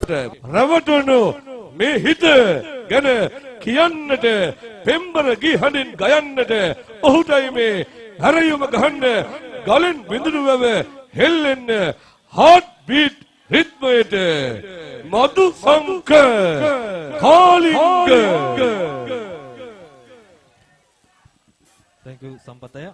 අපට රවටුණු මේ හිත ගැන කියන්නට පෙම්බර ගිහඬින් ගයන්නට ඔහුටයි මේ හැරයුම ගහන්න ගලෙන් බිඳුණු වැව හෙල්ලෙන්න heart beat රිද්මයට මధు සංක Kalinga. Thank you Sampataya.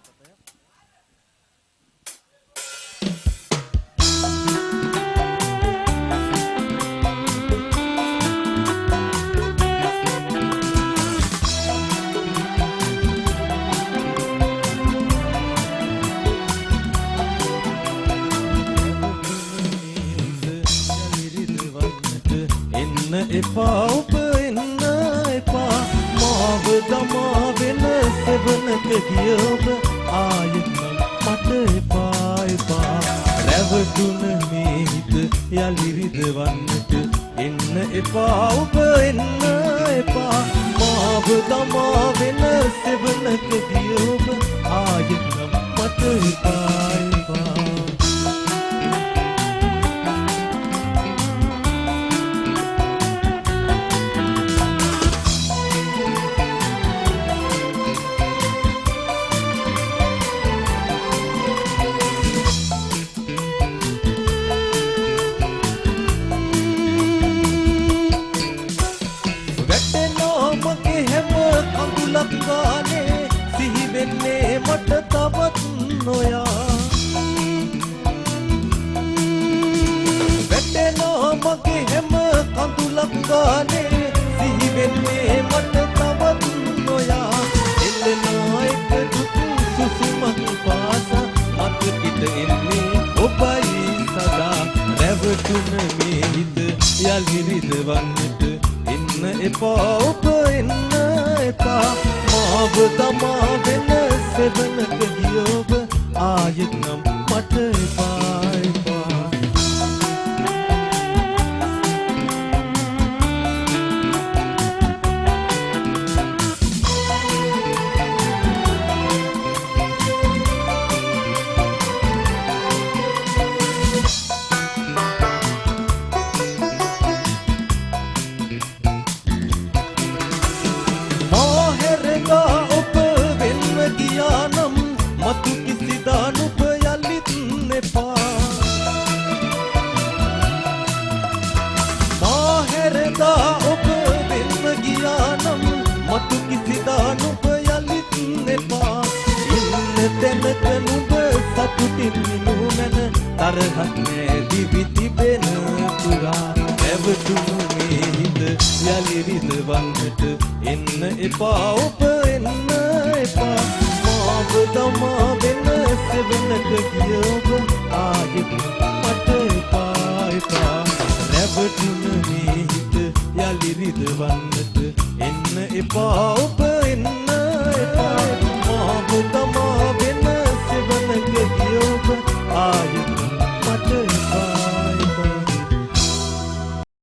එපා ඔබ එන්න එපා මාව දමා වෙන සෙවනක ගිය ඔබ ආයෙත් මට එපා එපා රැවටුන මේ හිත යලි රිදවන්නට එන්න එපා ඔබ එන්න එපා මාව දමා වෙන සෙවනක ගිය ඔබ ආයෙත් මට එපා එපා සිහි වෙන්නේ මට තවත් නොයා වැටෙනවා මගේ හැම කඳුලක් ගානේ සිහි වෙන්නේ මට තවත් නොයා එල්ලෙනවා එක දුතු සුසුමක් පාස මට පිට එන්නේ ඔබයි සදා රැවටුන මේ හිත යලි රිදවන්නට එන්න එපා ඔබ එන්න එපා මාව දමා වෙන සෙවනක ගිය ඔබ ආයෙත් නම් මට එපා එපා මතු කිසිදා නුඹ යලිත් එපා මාහැරදා ඔබ වෙන්න ගියා නම් මතු කිසිදා නුඹ යලිත් එපා ඉන්න තැනක නුඹ සතුටින් නිනුමන තරහක් නෑ දිවි තිබෙන පුරා රැවටුණු මේ හිත යලි රිදවන්නට එන්න එපා ඔබ එන්න එපා මාව දමා වෙන සෙවනක ගිය ඔබ ආයෙත් මට එපා එපා රැවටුන මේ හිත යලි රිදවන්නට එන්න එපා ඔබ